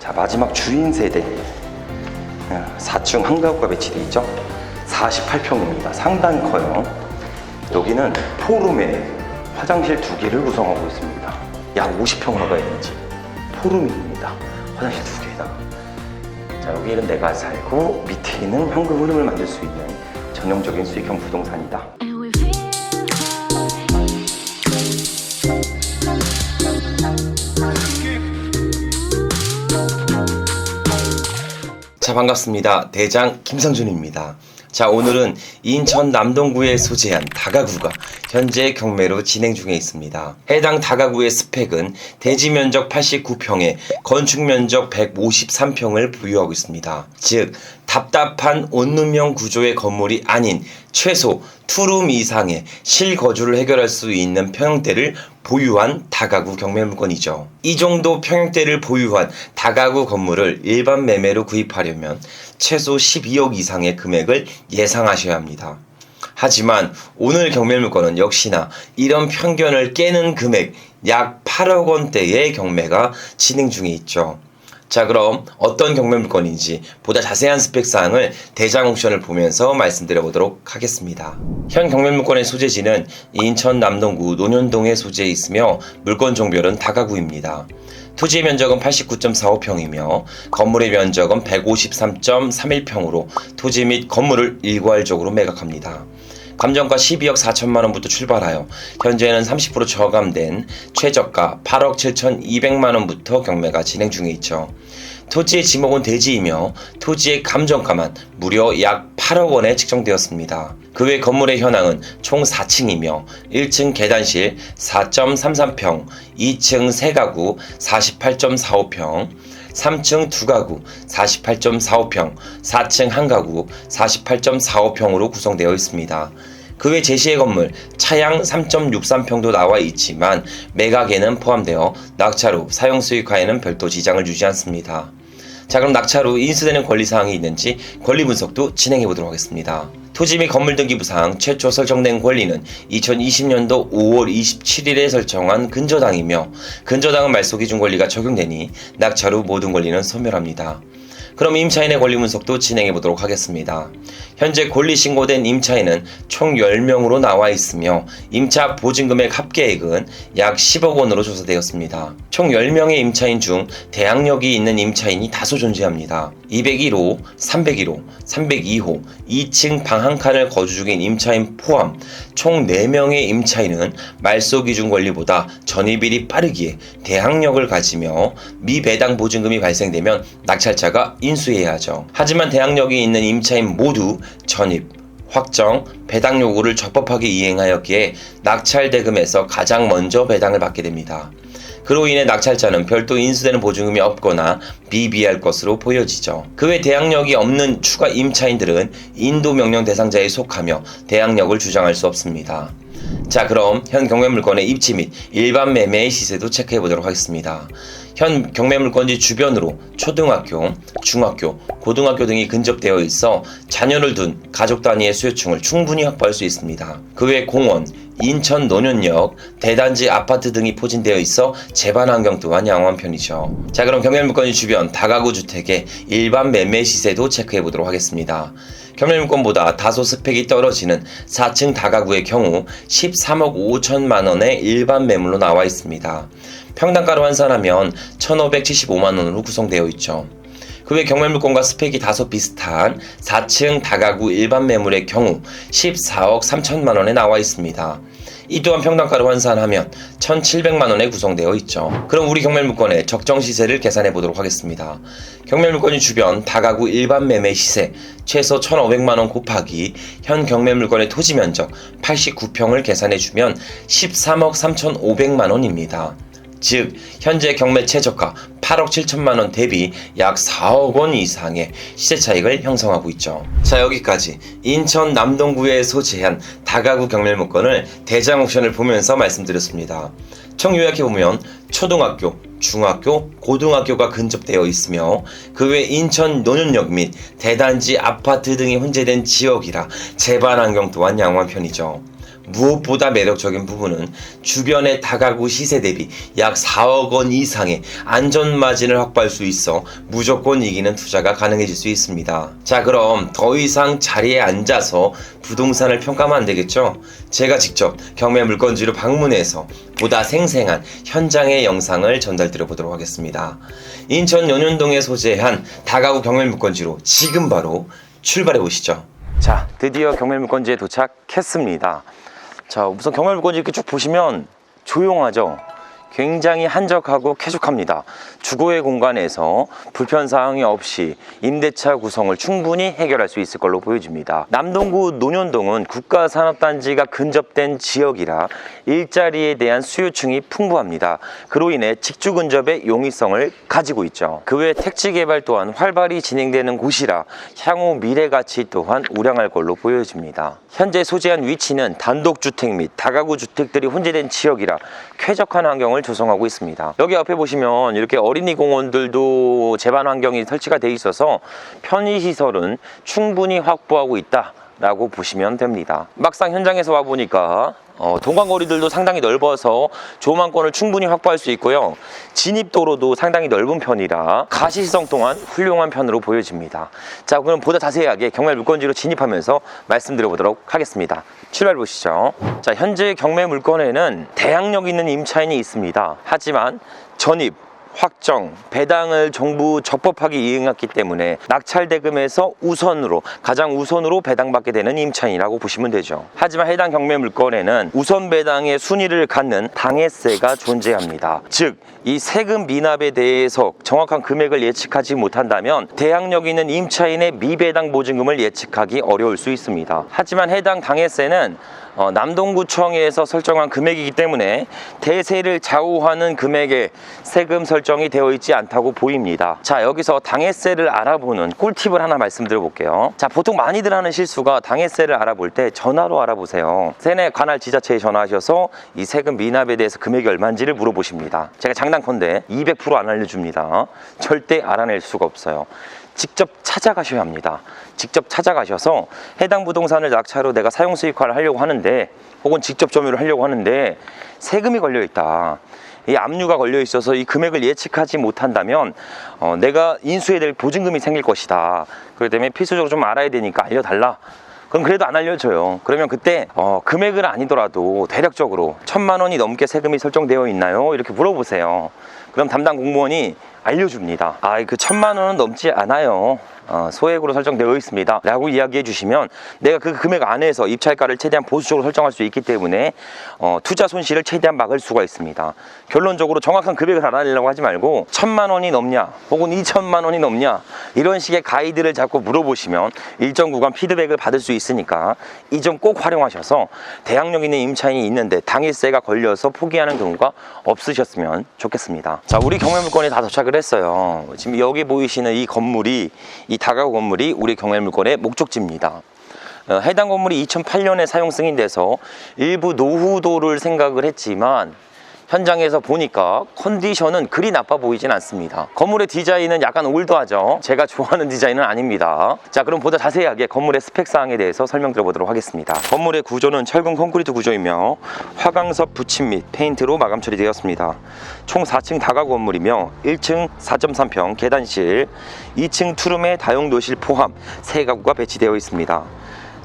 자, 마지막 주인 세대 4층 한가구가 배치되어 있죠. 48평입니다. 상당히 커요. 여기는 포룸에 화장실 2개를 구성하고 있습니다. 약 50평으로 가야 되는 집. 포룸입니다. 화장실 2개에다가. 자, 여기는 내가 살고 밑에 있는 현금 흐름을 만들 수 있는 전형적인 수익형 부동산이다. 자, 반갑습니다. 대장 김상준입니다. 자, 오늘은 인천 남동구에 소재한 다가구가 현재 경매로 진행 중에 있습니다. 해당 다가구의 스펙은 대지 면적 89평에 건축 면적 153평을 보유하고 있습니다. 즉 답답한 원룸형 구조의 건물이 아닌 최소 투룸 이상의 실거주를 해결할 수 있는 평형대를 보유한 다가구 경매 물건이죠. 이 정도 평형대를 보유한 다가구 건물을 일반 매매로 구입하려면 최소 12억 이상의 금액을 예상하셔야 합니다. 하지만 오늘 경매 물건은 역시나 이런 편견을 깨는 금액 약 8억 원대의 경매가 진행 중에 있죠. 자, 그럼 어떤 경매 물건인지 보다 자세한 스펙 사항을 대장 옥션을 보면서 말씀드려 보도록 하겠습니다. 현 경매 물건의 소재지는 인천 남동구 논현동에 소재해 있으며 물건 종별은 다가구입니다. 토지의 면적은 89.45평이며 건물의 면적은 153.31평으로 토지 및 건물을 일괄적으로 매각합니다. 감정가 12억 4천만원부터 출발하여 현재는 30% 저감된 최저가 8억 7,200만원부터 경매가 진행 중에 있죠. 토지의 지목은 대지이며 토지의 감정가만 무려 약 8억 원에 측정되었습니다. 그 외 건물의 현황은 총 4층이며 1층 계단실 4.33평, 2층 3가구 48.45평, 3층 2가구 48.45평, 4층 1가구 48.45평으로 구성되어 있습니다. 그 외 제시의 건물 차양 3.63평도 나와 있지만 매각에는 포함되어 낙찰 후 사용 수익화에는 별도 지장을 주지 않습니다. 자, 그럼 낙찰 후 인수되는 권리사항이 있는지 권리 분석도 진행해 보도록 하겠습니다. 토지 및 건물 등기부상 최초 설정된 권리는 2020년도 5월 27일에 설정한 근저당이며 근저당은 말소 기준 권리가 적용되니 낙찰 후 모든 권리는 소멸합니다. 그럼 임차인의 권리 분석도 진행해 보도록 하겠습니다. 현재 권리 신고된 임차인은 총 10명으로 나와 있으며 임차 보증금액 합계액은 약 10억 원으로 조사되었습니다. 총 10명의 임차인 중 대항력이 있는 임차인이 다소 존재합니다. 201호, 301호, 302호, 2층 방 한 칸을 거주 중인 임차인 포함 총 4명의 임차인은 말소 기준 권리보다 전입일이 빠르기에 대항력을 가지며 미배당 보증금이 발생되면 낙찰자가 인수해야 하죠. 하지만 대항력이 있는 임차인 모두 전입, 확정, 배당 요구를 적법하게 이행하였기에 낙찰 대금에서 가장 먼저 배당을 받게 됩니다. 그로 인해 낙찰자는 별도 인수되는 보증금이 없거나 미비할 것으로 보여지죠. 그 외 대항력이 없는 추가 임차인들은 인도 명령 대상자에 속하며 대항력을 주장할 수 없습니다. 자, 그럼 현 경매 물건의 입지 및 일반 매매의 시세도 체크해 보도록 하겠습니다. 현 경매 물건지 주변으로 초등학교, 중학교, 고등학교 등이 근접되어 있어 자녀를 둔 가족 단위의 수요층을 충분히 확보할 수 있습니다. 그 외 공원, 인천 논현역, 대단지 아파트 등이 포진되어 있어 재반 환경 또한 양호한 편이죠. 자, 그럼 경매 물건지 주변 다가구 주택의 일반 매매 시세도 체크해 보도록 하겠습니다. 경매 물건보다 다소 스펙이 떨어지는 4층 다가구의 경우 13억 5천만 원의 일반 매물로 나와 있습니다. 평당가로 환산하면 1,575만 원으로 구성되어 있죠. 그 외 경매 물건과 스펙이 다소 비슷한 4층 다가구 일반 매물의 경우 14억 3천만 원에 나와 있습니다. 이 또한 평당가로 환산하면 1,700만 원에 구성되어 있죠. 그럼 우리 경매 물건의 적정 시세를 계산해 보도록 하겠습니다. 경매 물건이 주변 다가구 일반 매매 시세 최소 1,500만 원 곱하기 현 경매 물건의 토지 면적 89평을 계산해 주면 13억 3,500만 원입니다. 즉 현재 경매 최저가 8억 7천만 원 대비 약 4억 원 이상의 시세 차익을 형성하고 있죠. 자, 여기까지 인천 남동구에 소재한 다가구 경매 물건을 대장 옥션을 보면서 말씀드렸습니다. 총 요약해보면 초등학교, 중학교, 고등학교가 근접되어 있으며 그 외 인천 논현역 및 대단지 아파트 등이 혼재된 지역이라 재반 환경 또한 양호한 편이죠. 무엇보다 매력적인 부분은 주변의 다가구 시세 대비 약 4억 원 이상의 안전마진을 확보할 수 있어 무조건 이기는 투자가 가능해질 수 있습니다. 자, 그럼 더 이상 자리에 앉아서 부동산을 평가하면 안 되겠죠? 제가 직접 경매 물건지로 방문해서 보다 생생한 현장의 영상을 전달드려 보도록 하겠습니다. 인천 연현동에 소재한 다가구 경매 물건지로 지금 바로 출발해 보시죠. 자, 드디어 경매 물건지에 도착했습니다. 자, 우선 경매 물건지 이렇게 쭉 보시면 조용하죠? 굉장히 한적하고 쾌적합니다. 주거의 공간에서 불편사항이 없이 임대차 구성을 충분히 해결할 수 있을 걸로 보여집니다. 남동구 논현동은 국가산업단지가 근접된 지역이라 일자리에 대한 수요층이 풍부합니다. 그로 인해 직주 근접의 용이성을 가지고 있죠. 그 외 택지 개발 또한 활발히 진행되는 곳이라 향후 미래 가치 또한 우량할 걸로 보여집니다. 현재 소재한 위치는 단독주택 및 다가구 주택들이 혼재된 지역이라 쾌적한 환경을 조성하고 있습니다. 여기 앞에 보시면 이렇게 어린이 공원들도 제반 환경이 설치가 돼 있어서 편의시설은 충분히 확보하고 있다 라고 보시면 됩니다. 막상 현장에서 와보니까 동광거리들도 상당히 넓어서 조망권을 충분히 확보할 수 있고요. 진입도로도 상당히 넓은 편이라 가시성 또한 훌륭한 편으로 보여집니다. 자, 그럼 보다 자세하게 경매 물건지로 진입하면서 말씀드려보도록 하겠습니다. 출발 보시죠. 자, 현재 경매 물건에는 대항력 있는 임차인이 있습니다. 하지만 전입, 확정, 배당을 정부 적법하게 이행했기 때문에 낙찰대금에서 가장 우선으로 배당받게 되는 임차인이라고 보시면 되죠. 하지만 해당 경매 물건에는 우선 배당의 순위를 갖는 당해세가 존재합니다. 즉, 이 세금 미납에 대해서 정확한 금액을 예측하지 못한다면 대항력 있는 임차인의 미배당 보증금을 예측하기 어려울 수 있습니다. 하지만 해당 당해세는 남동구청에서 설정한 금액이기 때문에 대세를 좌우하는 금액에 세금 설정이 되어 있지 않다고 보입니다. 자, 여기서 당해세를 알아보는 꿀팁을 하나 말씀드려 볼게요. 자, 보통 많이들 하는 실수가 당해세를 알아볼 때 전화로 알아보세요. 세내 관할 지자체에 전화하셔서 이 세금 미납에 대해서 금액이 얼마인지를 물어보십니다. 제가 장난컨대 200% 안 알려줍니다. 절대 알아낼 수가 없어요. 직접 찾아가셔야 합니다. 직접 찾아가셔서 해당 부동산을 낙찰로 내가 사용수익화를 하려고 하는데, 혹은 직접 점유를 하려고 하는데 세금이 걸려 있다, 이 압류가 걸려 있어서 이 금액을 예측하지 못한다면 내가 인수해야 될 보증금이 생길 것이다, 그렇기 때문에 필수적으로 좀 알아야 되니까 알려달라. 그럼 그래도 안 알려줘요. 그러면 그때 금액은 아니더라도 대략적으로 1,000만 원이 넘게 세금이 설정되어 있나요? 이렇게 물어보세요. 그럼 담당 공무원이 알려줍니다. 그 1,000만 원은 넘지 않아요. 소액으로 설정되어 있습니다 라고 이야기해 주시면 내가 그 금액 안에서 입찰가를 최대한 보수적으로 설정할 수 있기 때문에 투자 손실을 최대한 막을 수가 있습니다. 결론적으로 정확한 금액을 알아내려고 하지 말고 1,000만 원이 넘냐 혹은 2,000만 원이 넘냐 이런 식의 가이드를 자꾸 물어보시면 일정 구간 피드백을 받을 수 있으니까 이 점 꼭 활용하셔서 대항력 있는 임차인이 있는데 당일세가 걸려서 포기하는 경우가 없으셨으면 좋겠습니다. 자, 우리 경매 물건이 다 도착을 했어요. 지금 여기 보이시는 이 건물이, 이 다가구 건물이 우리 경매 물건의 목적지입니다. 해당 건물이 2008년에 사용 승인돼서 일부 노후도를 생각을 했지만 현장에서 보니까 컨디션은 그리 나빠 보이진 않습니다. 건물의 디자인은 약간 올드하죠. 제가 좋아하는 디자인은 아닙니다. 자, 그럼 보다 자세하게 건물의 스펙사항에 대해서 설명드려보도록 하겠습니다. 건물의 구조는 철근 콘크리트 구조이며 화강석 붙임 및 페인트로 마감 처리되었습니다. 총 4층 다가구 건물이며 1층 4.3평 계단실, 2층 투룸의 다용도실 포함 3가구가 배치되어 있습니다.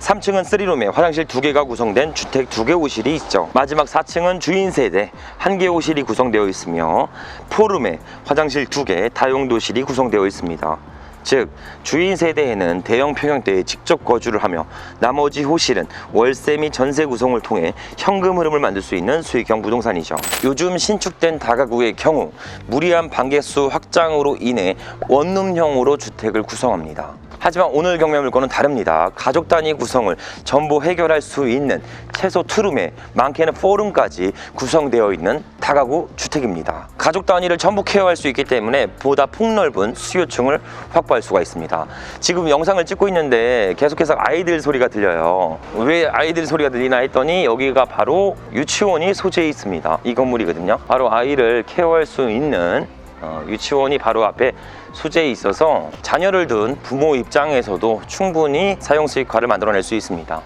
3층은 3룸에 화장실 2개가 구성된 주택 2개 호실이 있죠. 마지막 4층은 주인 세대 1개 호실이 구성되어 있으며 4룸에 화장실 2개, 다용도실이 구성되어 있습니다. 즉, 주인 세대에는 대형 평형대에 직접 거주를 하며 나머지 호실은 월세 및 전세 구성을 통해 현금 흐름을 만들 수 있는 수익형 부동산이죠. 요즘 신축된 다가구의 경우 무리한 방개수 확장으로 인해 원룸형으로 주택을 구성합니다. 하지만 오늘 경매 물건은 다릅니다. 가족 단위 구성을 전부 해결할 수 있는 최소 2룸에 많게는 4룸까지 구성되어 있는 다가구 주택입니다. 가족 단위를 전부 케어할 수 있기 때문에 보다 폭넓은 수요층을 확보할 수가 있습니다. 지금 영상을 찍고 있는데 계속해서 아이들 소리가 들려요. 왜 아이들 소리가 들리나 했더니 여기가 바로 유치원이 소재해 있습니다. 이 건물이거든요. 바로 아이를 케어할 수 있는 유치원이 바로 앞에 소재에 있어서 자녀를 둔 부모 입장에서도 충분히 사용 수익화를 만들어낼 수 있습니다.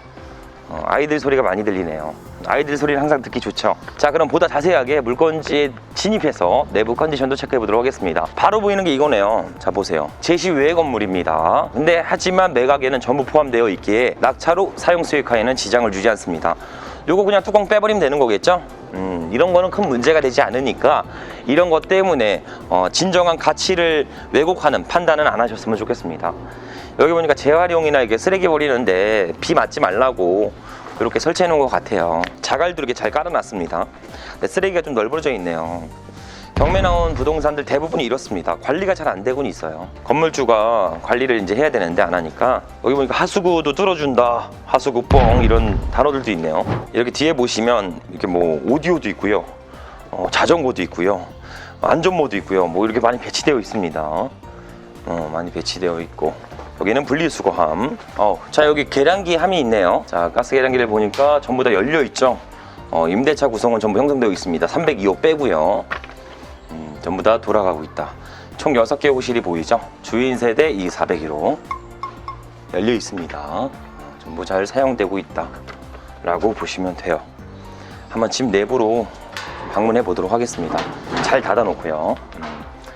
아이들 소리가 많이 들리네요. 아이들 소리는 항상 듣기 좋죠. 자, 그럼 보다 자세하게 물건지에 진입해서 내부 컨디션도 체크해 보도록 하겠습니다. 바로 보이는 게 이거네요. 자, 보세요. 제시 외 건물입니다. 근데 하지만 매각에는 전부 포함되어 있기에 낙차로 사용 수익화에는 지장을 주지 않습니다. 요거 그냥 뚜껑 빼버리면 되는 거겠죠? 이런 거는 큰 문제가 되지 않으니까 이런 것 때문에 진정한 가치를 왜곡하는 판단은 안 하셨으면 좋겠습니다. 여기 보니까 재활용이나 이게 쓰레기 버리는데 비 맞지 말라고 이렇게 설치해 놓은 것 같아요. 자갈도 이렇게 잘 깔아놨습니다. 근데 쓰레기가 좀 널브러져 있네요. 경매 나온 부동산들 대부분이 이렇습니다. 관리가 잘 안 되곤 있어요. 건물주가 관리를 이제 해야 되는데 안 하니까. 여기 보니까 하수구도 뚫어준다, 하수구 뻥, 이런 단어들도 있네요. 이렇게 뒤에 보시면 이렇게 뭐 오디오도 있고요, 자전거도 있고요, 안전모도 있고요, 뭐 이렇게 많이 배치되어 있습니다. 많이 배치되어 있고, 여기는 분리수거함. 자, 여기 계량기 함이 있네요. 자, 가스 계량기를 보니까 전부 다 열려 있죠. 임대차 구성은 전부 형성되어 있습니다. 302호 빼고요. 전부 다 돌아가고 있다. 총 6개 호실이 보이죠? 주인 세대 2401호 열려 있습니다. 전부 잘 사용되고 있다 라고 보시면 돼요. 한번 집 내부로 방문해 보도록 하겠습니다. 잘 닫아 놓고요.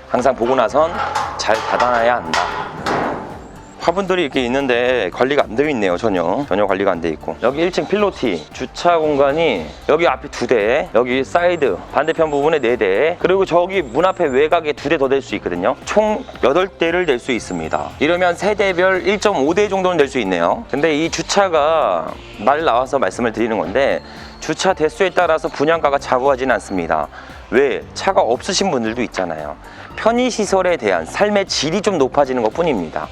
항상 보고 나선 잘 닫아놔야 한다. 화분들이 이렇게 있는데 관리가 안 되어 있네요. 전혀 관리가 안 돼 있고, 여기 1층 필로티 주차 공간이 여기 앞에 2대, 여기 사이드 반대편 부분에 4대, 그리고 저기 문 앞에 외곽에 2대 더 될 수 있거든요. 총 8대를 낼 수 있습니다. 이러면 세대별 1.5대 정도는 낼 수 있네요. 근데 이 주차가 말 나와서 말씀을 드리는 건데, 주차 대수에 따라서 분양가가 좌우하지는 않습니다. 왜? 차가 없으신 분들도 있잖아요. 편의시설에 대한 삶의 질이 좀 높아지는 것 뿐입니다.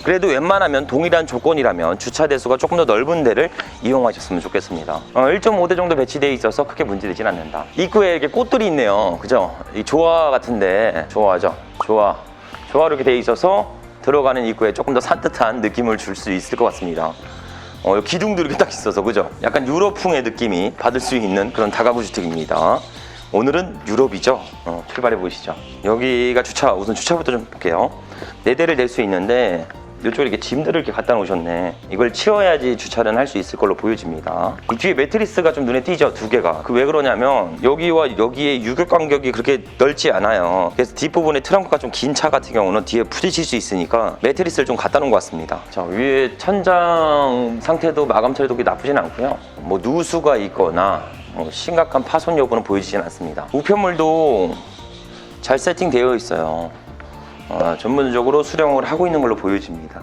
그래도 웬만하면 동일한 조건이라면 주차 대수가 조금 더 넓은 데를 이용하셨으면 좋겠습니다. 1.5대 정도 배치되어 있어서 크게 문제되진 않는다. 입구에 이렇게 꽃들이 있네요. 그죠? 이 조화 같은데, 조화죠? 조화로 이렇게 되어 있어서 들어가는 입구에 조금 더 산뜻한 느낌을 줄 수 있을 것 같습니다. 기둥도 이렇게 딱 있어서, 그죠? 약간 유럽풍의 느낌이 받을 수 있는 그런 다가구 주택입니다. 오늘은 유럽이죠. 출발해 보시죠. 여기가 우선 주차부터 좀 볼게요. 4대를 낼 수 있는데 이쪽에 이렇게 짐들을 이렇게 갖다 놓으셨네. 이걸 치워야지 주차는 할 수 있을 걸로 보여집니다. 이 뒤에 매트리스가 좀 눈에 띄죠, 2개가. 왜 그러냐면 여기와 여기의 유격 간격이 그렇게 넓지 않아요. 그래서 뒷부분에 트렁크가 좀 긴 차 같은 경우는 뒤에 부딪힐 수 있으니까 매트리스를 좀 갖다 놓은 것 같습니다. 자, 위에 천장 상태도 마감 처리도 나쁘진 않고요. 뭐 누수가 있거나 심각한 파손 여부는 보이지는 않습니다. 우편물도 잘 세팅되어 있어요. 전문적으로 수령을 하고 있는 걸로 보여집니다.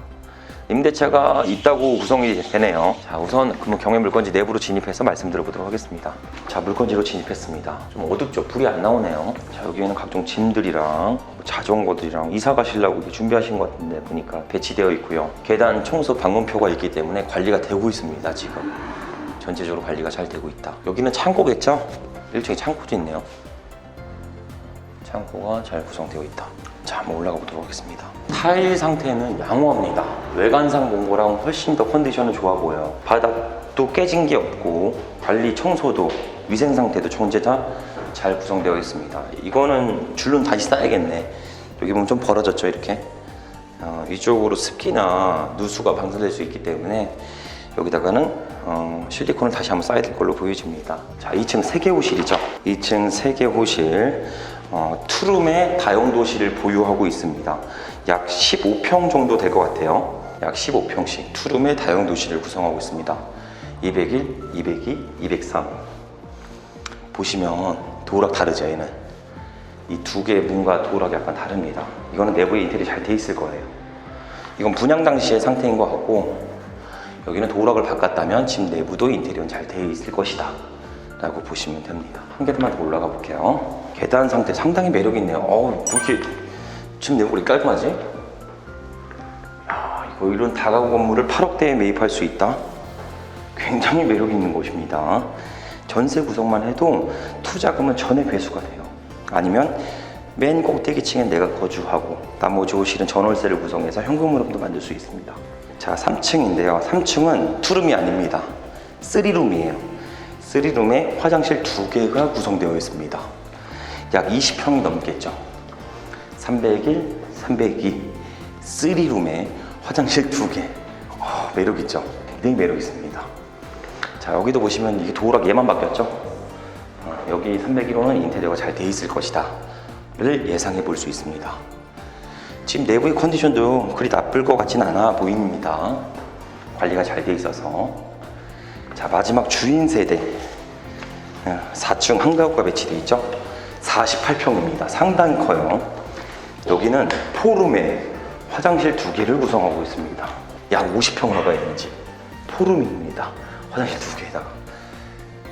임대차가 있다고 구성이 되네요. 자, 우선 그러면 경매 물건지 내부로 진입해서 말씀드려보도록 하겠습니다. 자, 물건지로 진입했습니다. 좀 어둡죠? 불이 안 나오네요. 자, 여기에는 각종 짐들이랑 자전거들이랑 이사 가시려고 준비하신 것 같은데 보니까 배치되어 있고요. 계단 청소 방문표가 있기 때문에 관리가 되고 있습니다. 지금 전체적으로 관리가 잘 되고 있다. 여기는 창고겠죠? 1층에 창고도 있네요. 창고가 잘 구성되어 있다. 자, 한번 올라가 보도록 하겠습니다. 타일 상태는 양호합니다. 외관상 본 거랑 훨씬 더 컨디션은 좋아 보여요. 바닥도 깨진 게 없고 관리 청소도 위생 상태도 전체 다 잘 구성되어 있습니다. 이거는 줄눈 다시 쌓야겠네. 여기 보면 좀 벌어졌죠, 이렇게. 이쪽으로 습기나 누수가 방사될 수 있기 때문에 여기다가는 실리콘을 다시 한번 쌓아야 될 걸로 보여집니다. 자, 2층 3개 호실이죠. 2층 3개 호실, 투룸의 다용도실을 보유하고 있습니다. 약 15평 정도 될 것 같아요. 약 15평씩 투룸의 다용도실을 구성하고 있습니다. 201, 202, 203 보시면 도어락 다르죠. 얘는 이 2개의 문과 도어락이 약간 다릅니다. 이거는 내부에 인테리어 잘 돼 있을 거예요. 이건 분양 당시의 상태인 것 같고, 여기는 도어락을 바꿨다면 집 내부도 인테리어는 잘 되어 있을 것이다 라고 보시면 됩니다. 한 계단만 더 올라가 볼게요. 계단 상태 상당히 매력 있네요. 왜 이렇게 집 내부가 이렇게 깔끔하지? 이런 다가구 건물을 8억대에 매입할 수 있다? 굉장히 매력 있는 곳입니다. 전세 구성만 해도 투자금은 전액 회수가 돼요. 아니면 맨 꼭대기층에 내가 거주하고 나머지 호실은 전월세를 구성해서 현금 흐름도 만들 수 있습니다. 자, 3층인데요. 3층은 투룸이 아닙니다. 3룸이에요. 3룸에 화장실 2개가 구성되어 있습니다. 약 20평이 넘겠죠. 301, 302, 3룸에 화장실 2개. 매력 있죠? 굉장히 매력 있습니다. 자, 여기도 보시면 이게 도어락 얘만 바뀌었죠. 여기 301호는 인테리어가 잘 돼 있을 것이다 를 예상해 볼 수 있습니다. 지금 내부의 컨디션도 그리 나쁠 것 같진 않아 보입니다. 관리가 잘 돼 있어서. 자, 마지막 주인 세대 4층 한가구가 배치되어 있죠. 48평입니다. 상당히 커요. 여기는 포룸에 화장실 2개를 구성하고 있습니다. 약 50평으로 가야 되는 집. 포룸입니다. 화장실 2개에다가.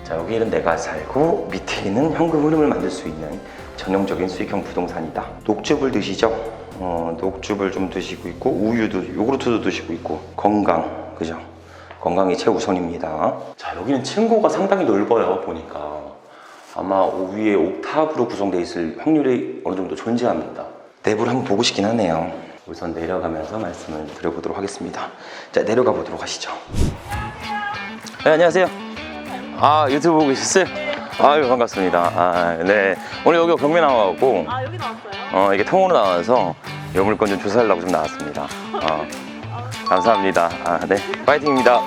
자, 여기는 내가 살고 밑에 있는 현금 흐름을 만들 수 있는 전형적인 수익형 부동산이다. 녹즙을 드시죠? 녹즙을 좀 드시고 있고, 우유도, 요구르트도 드시고 있고, 건강, 그죠? 건강이 최우선입니다. 자, 여기는 층고가 상당히 넓어요. 보니까 아마 위에 옥탑으로 구성되어 있을 확률이 어느 정도 존재합니다. 내부를 한번 보고 싶긴 하네요. 우선 내려가면서 말씀을 드려보도록 하겠습니다. 자, 내려가 보도록 하시죠. 네, 안녕하세요. 유튜브 보고 계셨어요? 아유, 반갑습니다. 네. 오늘 여기 경매 나와갖고. 여기 나왔어요? 이게 통으로 나와서 요 물건 좀 조사하려고 좀 나왔습니다. 감사합니다. 네. 파이팅입니다.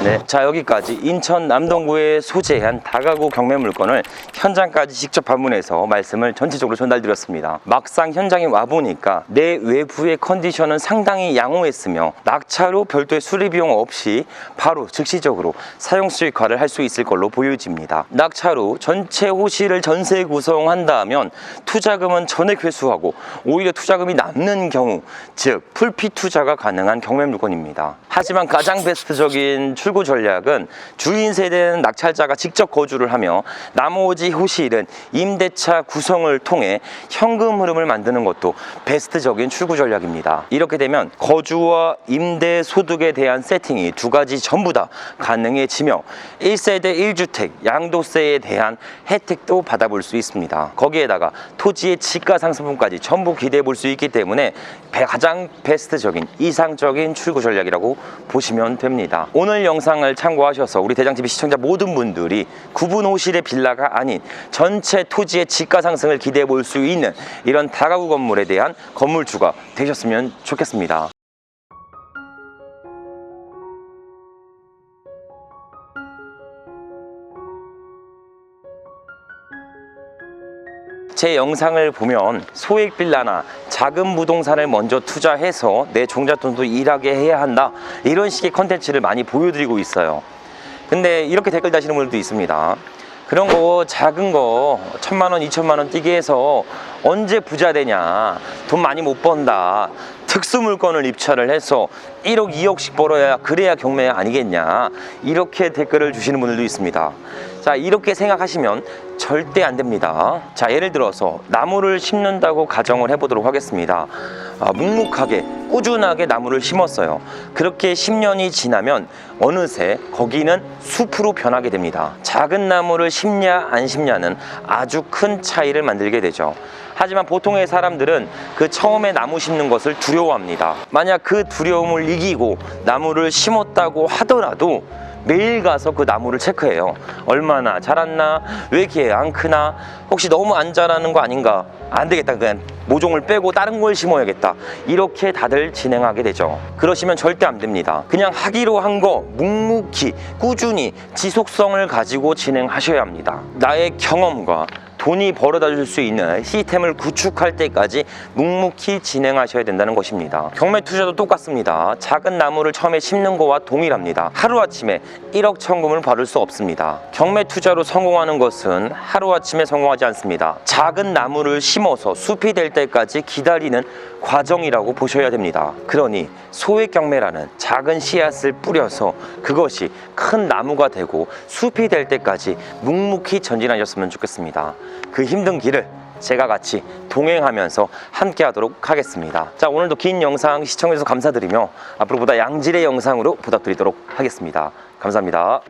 네. 자, 여기까지 인천 남동구에 소재한 다가구 경매 물건을 현장까지 직접 방문해서 말씀을 전체적으로 전달드렸습니다. 막상 현장에 와보니까 내 외부의 컨디션은 상당히 양호했으며 낙차로 별도의 수리 비용 없이 바로 즉시적으로 사용 수익화를 할 수 있을 걸로 보여집니다. 낙차로 전체 호실을 전세 구성한다면 투자금은 전액 회수하고 오히려 투자금이 남는 경우, 즉 풀피 투자가 가능한 경매 물건입니다. 하지만 가장 베스트적인 출구 전략은 주인 세대는 낙찰자가 직접 거주를 하며 나머지 호실은 임대차 구성을 통해 현금 흐름을 만드는 것도 베스트적인 출구 전략입니다. 이렇게 되면 거주와 임대 소득에 대한 세팅이 두 가지 전부 다 가능해지며 1세대 1주택 양도세에 대한 혜택도 받아볼 수 있습니다. 거기에다가 토지의 지가 상승분까지 전부 기대해 볼 수 있기 때문에 가장 베스트적인 이상적인 출구 전략이라고 보시면 됩니다. 오늘 영상을 참고하셔서 우리 대장TV 시청자 모든 분들이 구분 호실의 빌라가 아닌 전체 토지의 지가 상승을 기대해 볼 수 있는 이런 다가구 건물에 대한 건물주가 되셨으면 좋겠습니다. 제 영상을 보면 소액 빌라나 작은 부동산을 먼저 투자해서 내 종잣돈도 일하게 해야 한다, 이런 식의 컨텐츠를 많이 보여드리고 있어요. 근데 이렇게 댓글 다시는 분들도 있습니다. 그런 거 작은 거 1000만원 2000만원 뛰게 해서 언제 부자 되냐, 돈 많이 못 번다, 특수 물건을 입찰을 해서 1억 2억씩 벌어야 그래야 경매 아니겠냐, 이렇게 댓글을 주시는 분들도 있습니다. 자, 이렇게 생각하시면 절대 안 됩니다. 자, 예를 들어서 나무를 심는다고 가정을 해보도록 하겠습니다. 묵묵하게 꾸준하게 나무를 심었어요. 그렇게 10년이 지나면 어느새 거기는 숲으로 변하게 됩니다. 작은 나무를 심냐 안 심냐는 아주 큰 차이를 만들게 되죠. 하지만 보통의 사람들은 그 처음에 나무 심는 것을 두려워합니다. 만약 그 두려움을 이기고 나무를 심었다고 하더라도 매일 가서 그 나무를 체크해요. 얼마나 자랐나, 왜 이렇게 안 크나, 혹시 너무 안 자라는 거 아닌가, 안 되겠다, 그냥 모종을 빼고 다른 걸 심어야겠다, 이렇게 다들 진행하게 되죠. 그러시면 절대 안 됩니다. 그냥 하기로 한 거 묵묵히 꾸준히 지속성을 가지고 진행하셔야 합니다. 나의 경험과 돈이 벌어다 줄 수 있는 시스템을 구축할 때까지 묵묵히 진행하셔야 된다는 것입니다. 경매 투자도 똑같습니다. 작은 나무를 처음에 심는 거와 동일합니다. 하루아침에 1억 천금을 받을 수 없습니다. 경매 투자로 성공하는 것은 하루아침에 성공하지 않습니다. 작은 나무를 심어서 숲이 될 때까지 기다리는 과정이라고 보셔야 됩니다. 그러니 소액 경매라는 작은 씨앗을 뿌려서 그것이 큰 나무가 되고 숲이 될 때까지 묵묵히 전진하셨으면 좋겠습니다. 그 힘든 길을 제가 같이 동행하면서 함께 하도록 하겠습니다. 자, 오늘도 긴 영상 시청해주셔서 감사드리며 앞으로 보다 양질의 영상으로 부탁드리도록 하겠습니다. 감사합니다.